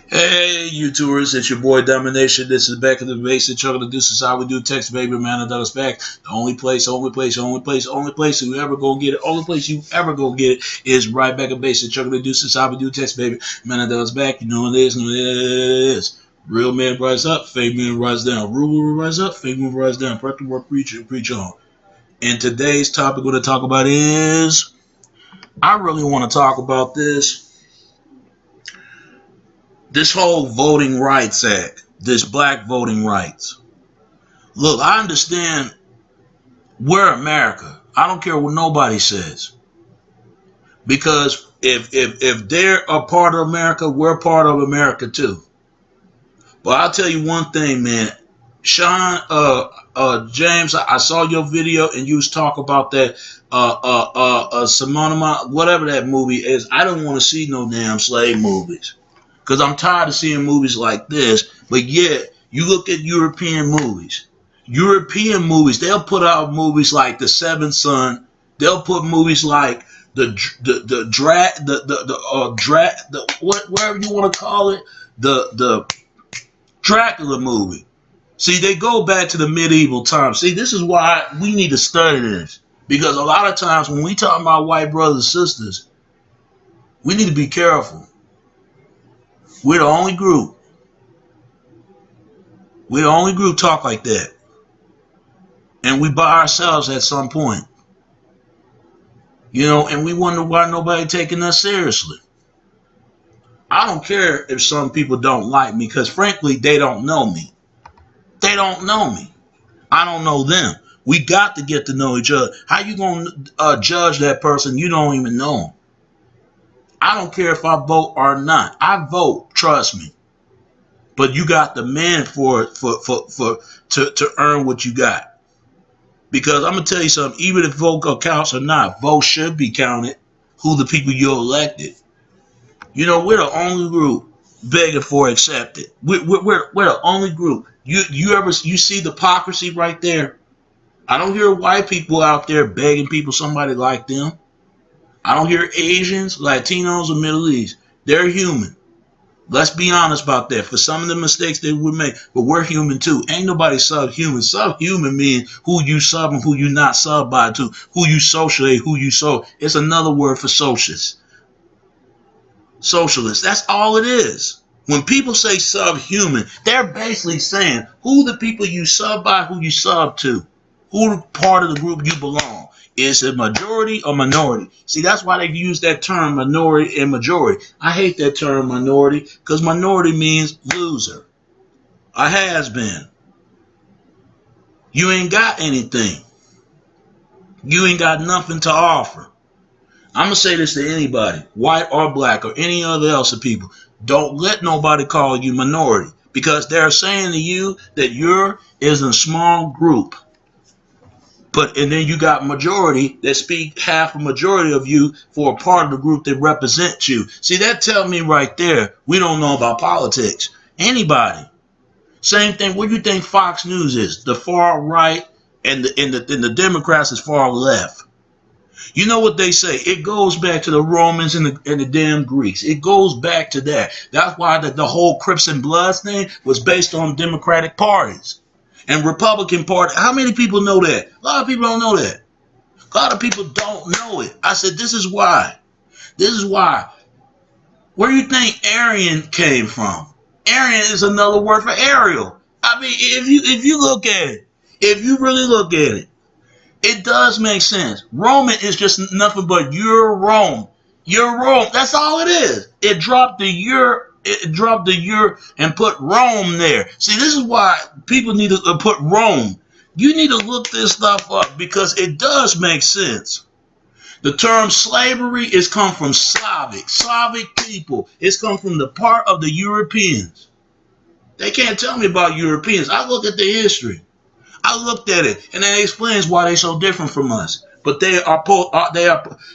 Hey, YouTubers, it's your boy Domination. This is back in the basic chuckle. This is how we do text, baby. Man, I us back. The only place you ever gonna get it, only place you ever gonna get it is right back in basic chuckle. This is how we do text, baby. Man, I us back. You know what it is, Real men rise up, fake men rise down. Real men rise up, fake men rise down. Practice work, preach on. And today's topic we're gonna talk about is I really want to talk about this whole voting rights act, this black voting rights. Look, I understand we're America. I don't care what nobody says. Because if they're a part of America, we're part of America too. But I'll tell you one thing, man. Sean, James, I saw your video and you was talking about that Simona, whatever that movie is. I don't want to see no damn slave movies. Because I'm tired of seeing movies like this. But yet, you look at European movies. European movies, they'll put out movies like The Seventh Son. They'll put movies like whatever you want to call it, the Dracula movie. See, they go back to the medieval times. See, this is why we need to study this. Because a lot of times when we talk about white brothers and sisters, we need to be careful. We're the only group. We're the only group talk like that. And we by ourselves at some point. You know, and we wonder why nobody taking us seriously. I don't care if some people don't like me because frankly, they don't know me. They don't know me. I don't know them. We got to get to know each other. How you going to judge that person you don't even know them? I don't care if I vote or not. I vote, trust me. But you got the man for it to earn what you got. Because I'm gonna tell you something, even if vote counts or not, vote should be counted. Who the people you elected. You know, we're the only group begging for accepted. We're the only group. You see the hypocrisy right there? I don't hear white people out there begging people somebody like them. I don't hear Asians, Latinos, or Middle East. They're human. Let's be honest about that. For some of the mistakes they would make, but we're human too. Ain't nobody subhuman. Subhuman means who you sub and who you not sub by to, who you sociate, who you so. It's another word for socialist. Socialist. That's all it is. When people say subhuman, they're basically saying who the people you sub by, who you sub to, who part of the group you belong. Is it majority or minority? See, that's why they use that term minority and majority. I hate that term minority because minority means loser. A has been. You ain't got anything. You ain't got nothing to offer. I'm going to say this to anybody, white or black or any other else of people. Don't let nobody call you minority because they're saying to you that you're is a small group. And then you got majority that speak half a majority of you for a part of the group that represents you. See, that tell me right there, we don't know about politics. Anybody. Same thing. What do you think Fox News is? The far right and the Democrats is far left. You know what they say? It goes back to the Romans and the damn Greeks. It goes back to that. That's why the whole Crips and Bloods thing was based on Democratic parties. And Republican Party, how many people know that? A lot of people don't know that. A lot of people don't know it. I said, this is why. This is why. Where do you think Aryan came from? Aryan is another word for Ariel. I mean, if you look at it, if you really look at it, it does make sense. Roman is just nothing but you're Rome. You're Rome. That's all it is. It dropped the year and put Rome there. See, this is why people need to put Rome. You need to look this stuff up because it does make sense. The term slavery is come from Slavic people. It's come from the part of the Europeans. They can't tell me about Europeans. I look at the history. I looked at it, and that explains why they're so different from us. But they are.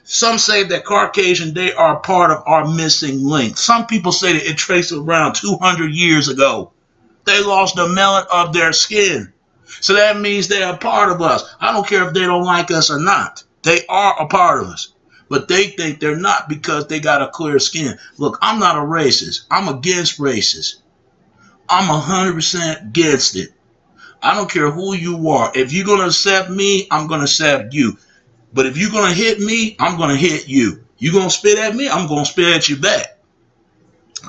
Some say that Caucasian, they are part of our missing link. Some people say that it traces around 200 years ago. They lost the melanin of their skin. So that means they are part of us. I don't care if they don't like us or not. They are a part of us. but they think they're not because they got a clear skin. Look, I'm not a racist. I'm against racist. I'm 100% against it. I don't care who you are. If you're going to accept me, I'm going to accept you. But if you're going to hit me, I'm going to hit you. You're going to spit at me, I'm going to spit at you back.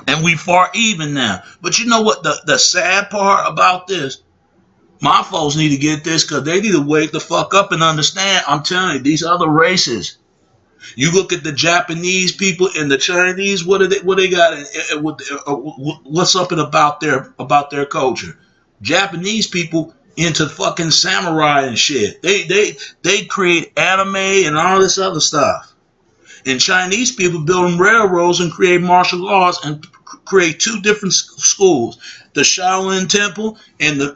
And we far even now. But you know what the sad part about this? My folks need to get this because they need to wake the fuck up and understand. I'm telling you, these other races. You look at the Japanese people and the Chinese. What they got? What's up about their culture? Japanese people into fucking samurai and shit. They create anime and all this other stuff. And Chinese people building railroads and create martial arts and create two different schools: the Shaolin Temple and the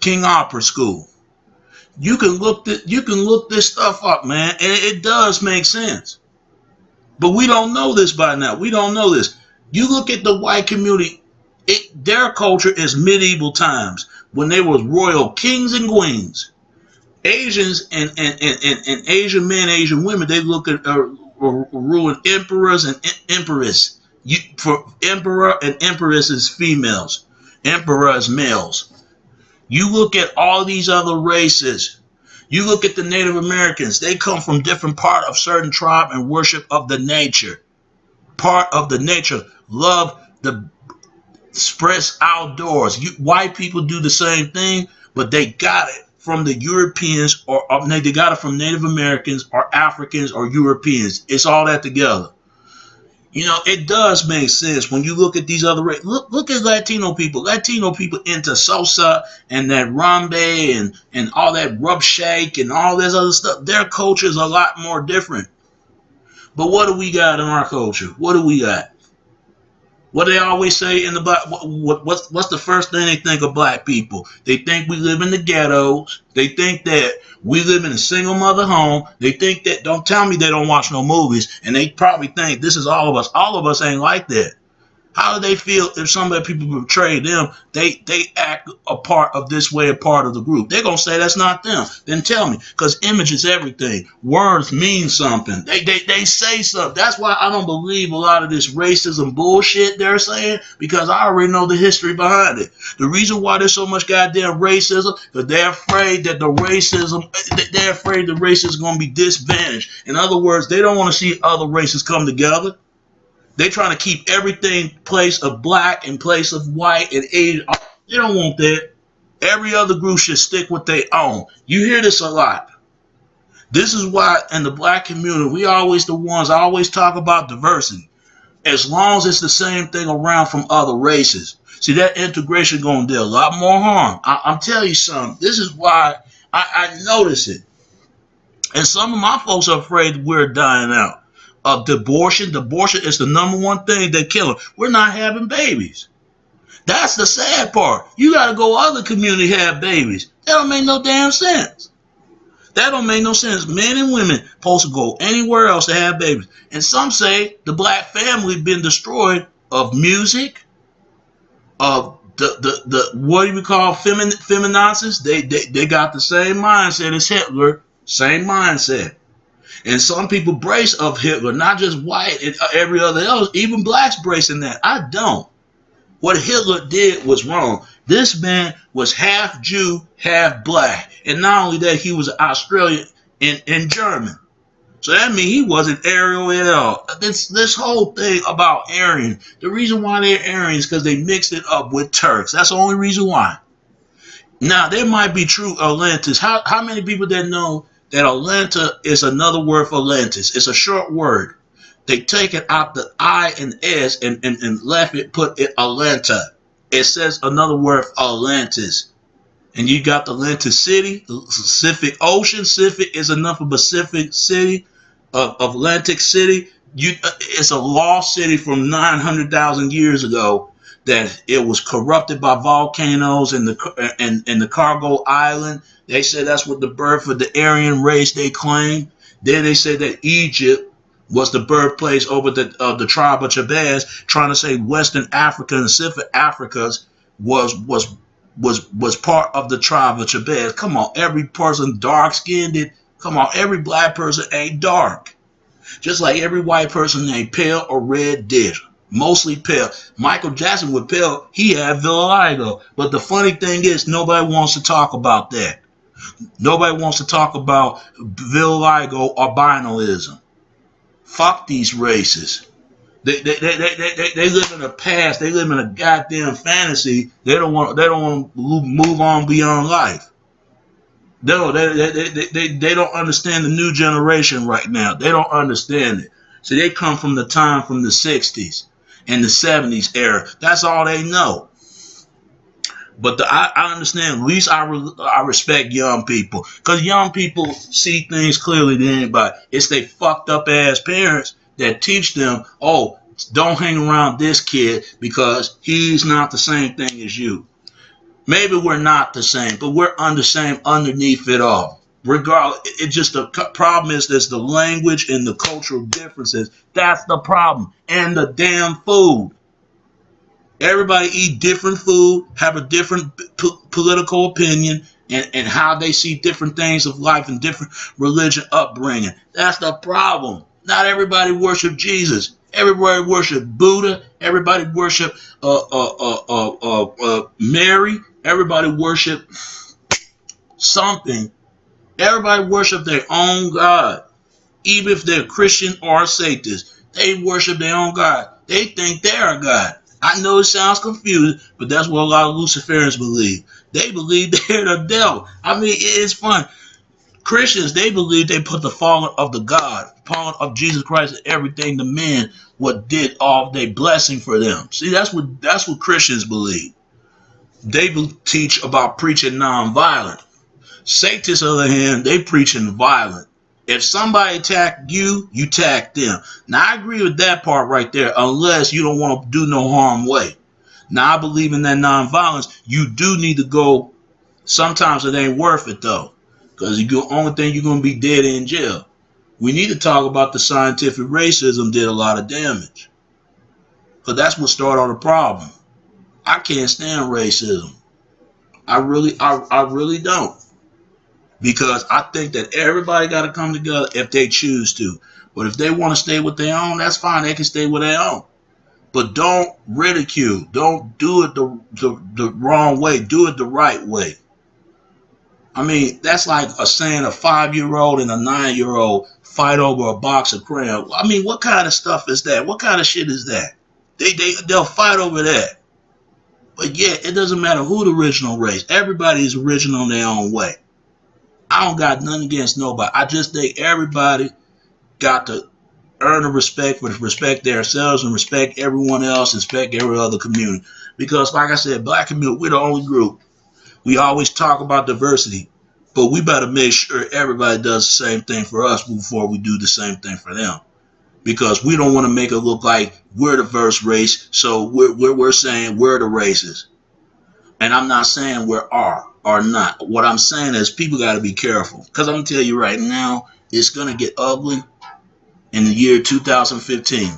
King Opera School. You can look this stuff up, man, and it does make sense. But we don't know this by now. We don't know this. You look at the white community, their culture is medieval times when they was royal kings and queens. Asians and Asian men, Asian women, they look at ruling emperors and empress. For emperor and empress is females, emperor is males. You look at all these other races. You look at the Native Americans. They come from different part of certain tribe and worship of the nature. Part of the nature. Love the express outdoors. White people do the same thing, but they got it from the Europeans or they got it from Native Americans or Africans or Europeans. It's all that together. You know, it does make sense when you look at these other races. Look at Latino people. Latino people into salsa and that rambe and all that rub shake and all this other stuff. Their culture is a lot more different. But what do we got in our culture? What do we got? What do they always say in the black? What's the first thing they think of black people? They think we live in the ghettos. They think that we live in a single mother home. They think that, don't tell me they don't watch no movies, and they probably think this is all of us. All of us ain't like that. How do they feel if some of the people betray them? They act a part of this way, a part of the group. They're going to say that's not them. Then tell me, because image is everything. Words mean something. They say something. That's why I don't believe a lot of this racism bullshit they're saying, because I already know the history behind it. The reason why there's so much goddamn racism, because they're afraid that the race is going to be disadvantaged. In other words, they don't want to see other races come together. They're trying to keep everything place of black and place of white and Asian. They don't want that. Every other group should stick with their own. You hear this a lot. This is why in the black community, we always the ones always talk about diversity. As long as it's the same thing around from other races. See, that integration going to do a lot more harm. I'm telling you something. This is why I notice it. And some of my folks are afraid we're dying out. Abortion is the number one thing they kill them. We're not having babies. That's the sad part. You got to go other communities have babies. That don't make no damn sense. That don't make no sense. Men and women supposed to go anywhere else to have babies. And some say the black family been destroyed of music, of the what do we call feminazis? They got the same mindset as Hitler. Same mindset. And some people brace of Hitler, not just white and every other else, even blacks bracing that. I don't. What Hitler did was wrong. This man was half Jew, half black. And not only that, he was Australian and German. So that means he wasn't Aryan at all. This whole thing about Aryan, the reason why they're Aryan is because they mixed it up with Turks. That's the only reason why. Now, there might be true Atlantis. How many people that know that Atlanta is another word for Atlantis? It's a short word. They take it out the I and S and left it, put it Atlanta. It says another word for Atlantis. And you got the Atlantis City, the Pacific Ocean. Pacific is enough of Pacific City, of Atlantic City. It's a lost city from 900,000 years ago that it was corrupted by volcanoes and the Cargo Island. They said that's what the birth of the Aryan race they claim. Then they said that Egypt was the birthplace over the tribe of Jabez, trying to say Western Africa and Pacific Africas was part of the tribe of Jabez. Come on, every person dark skinned Come on, every black person ain't dark. Just like every white person ain't pale or red dish. Mostly pale. Michael Jackson was pale. He had vitiligo. But the funny thing is, nobody wants to talk about that. Nobody wants to talk about vitiligo or albinoism. Fuck these races. They live in the past. They live in a goddamn fantasy. They don't want to move on beyond life. No, they don't understand the new generation right now. They don't understand it. So they come from the time from the 60s and the 70s era. That's all they know. But I understand. At least I respect young people. Because young people see things clearly than anybody. It's they fucked up ass parents that teach them, oh, don't hang around this kid because he's not the same thing as you. Maybe we're not the same, but we're the same underneath it all. Regardless, it just the problem is there's the language and the cultural differences. That's the problem. And the damn food. Everybody eat different food, have a different political opinion, and how they see different things of life and different religion upbringing. That's the problem. Not everybody worship Jesus. Everybody worship Buddha. Everybody worship Mary. Everybody worship something. Everybody worship their own God. Even if they're Christian or Satanist, they worship their own God. They think they're a God. I know it sounds confusing, but that's what a lot of Luciferians believe. They believe they're the devil. I mean, it's fun. Christians, they believe they put the fallen of the God, fallen of Jesus Christ, and everything the man what did all their blessing for them. See, that's what Christians believe. They teach about preaching nonviolent. Satanists, on the other hand, they preaching violent. If somebody attack you, you attack them. Now, I agree with that part right there, unless you don't want to do no harm way. Now, I believe in that nonviolence. You do need to go. Sometimes it ain't worth it, though, because the only thing you're going to be dead in jail. We need to talk about the scientific racism did a lot of damage, because that's what started all the problem. I can't stand racism. I really don't. Because I think that everybody got to come together if they choose to. But if they want to stay with their own, that's fine. They can stay with their own. But don't ridicule. Don't do it the wrong way. Do it the right way. I mean, that's like saying a 5-year-old and a 9-year-old fight over a box of crayons. I mean, what kind of stuff is that? What kind of shit is that? They'll fight over that. But yeah, it doesn't matter who the original race. Everybody is original in their own way. I don't got nothing against nobody. I just think everybody got to earn the respect for respect themselves and respect everyone else, respect every other community. Because like I said, black community, we're the only group. We always talk about diversity, but we better make sure everybody does the same thing for us before we do the same thing for them. Because we don't want to make it look like we're the first race, so we're saying we're the races. And I'm not saying we are or not. What I'm saying is people got to be careful. Because I'm going to tell you right now, it's going to get ugly in the year 2015.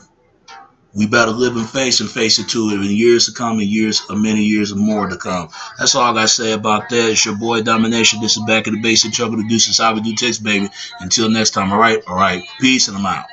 We better live and face it to it in years to come and many years more to come. That's all I got to say about that. It's your boy Domination. This is Back in the Basic Trouble to Deuces. How we do text, baby. Until next time, all right? All right. Peace and I'm out.